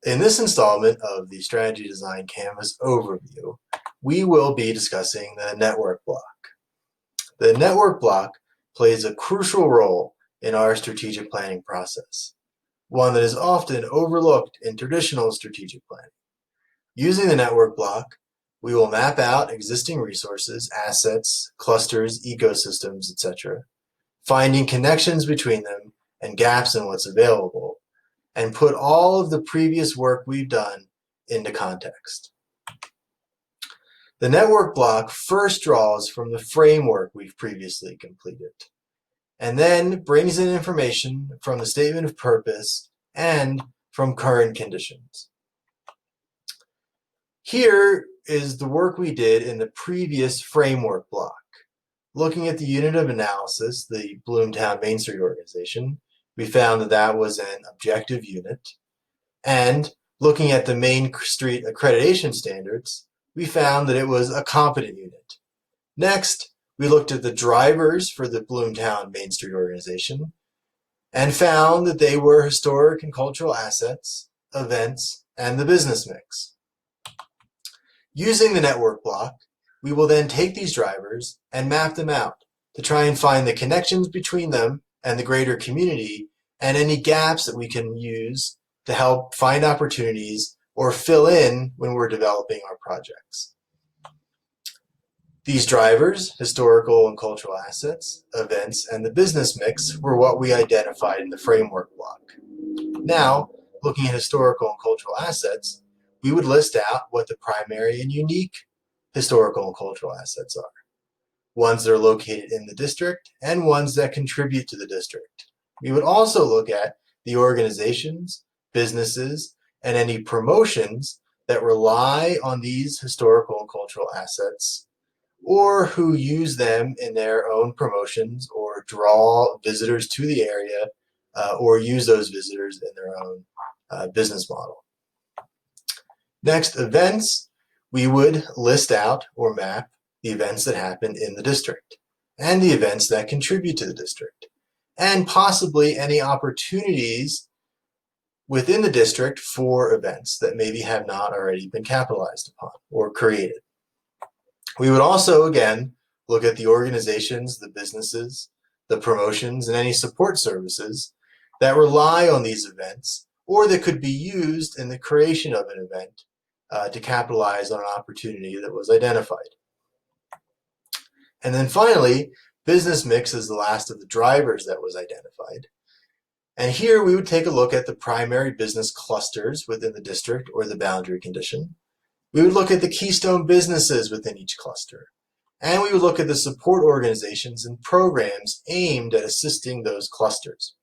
In this installment of the Strategy Design Canvas overview, we will be discussing the network block. The network block plays a crucial role in our strategic planning process, one that is often overlooked in traditional strategic planning. Using the network block, we will map out existing resources, assets, clusters, ecosystems, etc., finding connections between them and gaps in what's available, and put all of the previous work we've done into context. The network block first draws from the framework we've previously completed, and then brings in information from the statement of purpose and from current conditions. Here is the work we did in the previous framework block. Looking at the unit of analysis, the Bloomtown Main Street organization, we found that that was an objective unit. And looking at the Main Street accreditation standards, we found that it was a competent unit. Next, we looked at the drivers for the Bloomtown Main Street organization and found that they were historic and cultural assets, events, and the business mix. Using the network block, we will then take these drivers and map them out to try and find the connections between them and the greater community and any gaps that we can use to help find opportunities or fill in when we're developing our projects. These drivers, historical and cultural assets, events, and the business mix were what we identified in the framework block. Now, looking at historical and cultural assets, we would list out what the primary and unique historical and cultural assets are. Ones that are located in the district and ones that contribute to the district. We would also look at the organizations, businesses, and any promotions that rely on these historical and cultural assets or who use them in their own promotions or draw visitors to the area or use those visitors in their own business model. Next, events, we would list out or map the events that happen in the district and the events that contribute to the district, and possibly any opportunities within the district for events that maybe have not already been capitalized upon or created. We would also, again, look at the organizations, the businesses, the promotions, and any support services that rely on these events or that could be used in the creation of an event to capitalize on an opportunity that was identified. And then finally, business mix is the last of the drivers that was identified. And here we would take a look at the primary business clusters within the district or the boundary condition. We would look at the keystone businesses within each cluster. And we would look at the support organizations and programs aimed at assisting those clusters.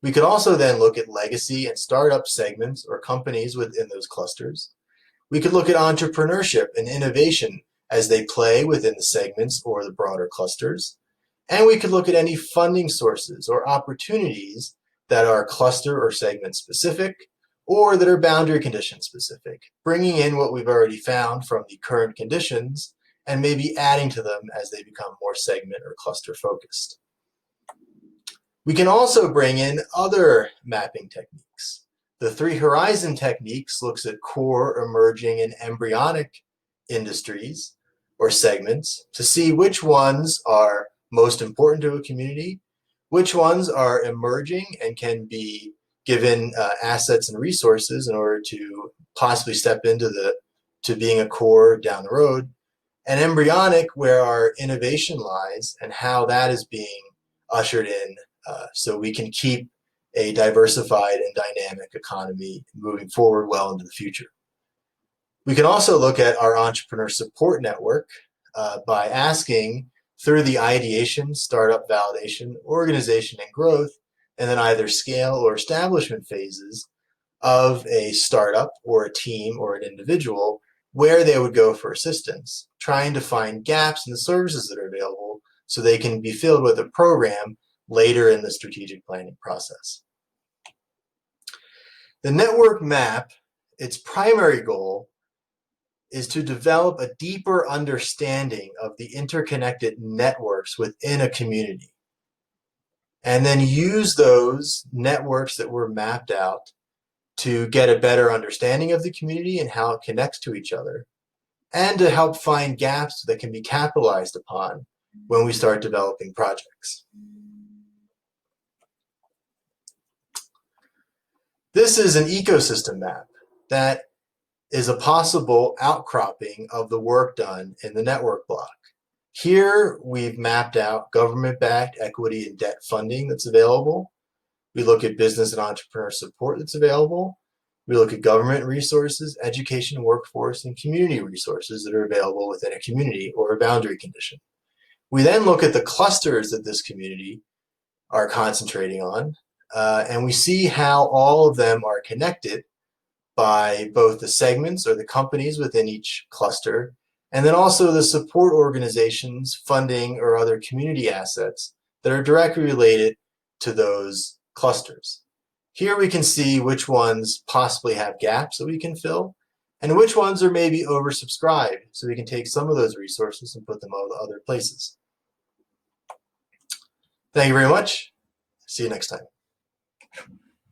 We could also then look at legacy and startup segments or companies within those clusters. We could look at entrepreneurship and innovation as they play within the segments or the broader clusters. And we could look at any funding sources or opportunities that are cluster or segment specific or that are boundary condition specific, bringing in what we've already found from the current conditions and maybe adding to them as they become more segment or cluster focused. We can also bring in other mapping techniques. The three horizon techniques looks at core, emerging, and embryonic industries or segments to see which ones are most important to a community, which ones are emerging and can be given assets and resources in order to possibly step into to being a core down the road, and embryonic where our innovation lies and how that is being ushered in so we can keep a diversified and dynamic economy moving forward well into the future. We can also look at our entrepreneur support network by asking through the ideation, startup validation, organization, and growth, and then either scale or establishment phases of a startup or a team or an individual where they would go for assistance, trying to find gaps in the services that are available so they can be filled with a program later in the strategic planning process. The network map, its primary goal is to develop a deeper understanding of the interconnected networks within a community, and then use those networks that were mapped out to get a better understanding of the community and how it connects to each other, and to help find gaps that can be capitalized upon when we start developing projects. This is an ecosystem map that is a possible outcropping of the work done in the network block. Here we've mapped out government-backed equity and debt funding that's available. We look at business and entrepreneur support that's available. We look at government resources, education, workforce, and community resources that are available within a community or a boundary condition. We then look at the clusters that this community are concentrating on, and we see how all of them are connected by both the segments or the companies within each cluster, and then also the support organizations, funding, or other community assets that are directly related to those clusters. Here we can see which ones possibly have gaps that we can fill, and which ones are maybe oversubscribed, so we can take some of those resources and put them other places. Thank you very much. See you next time.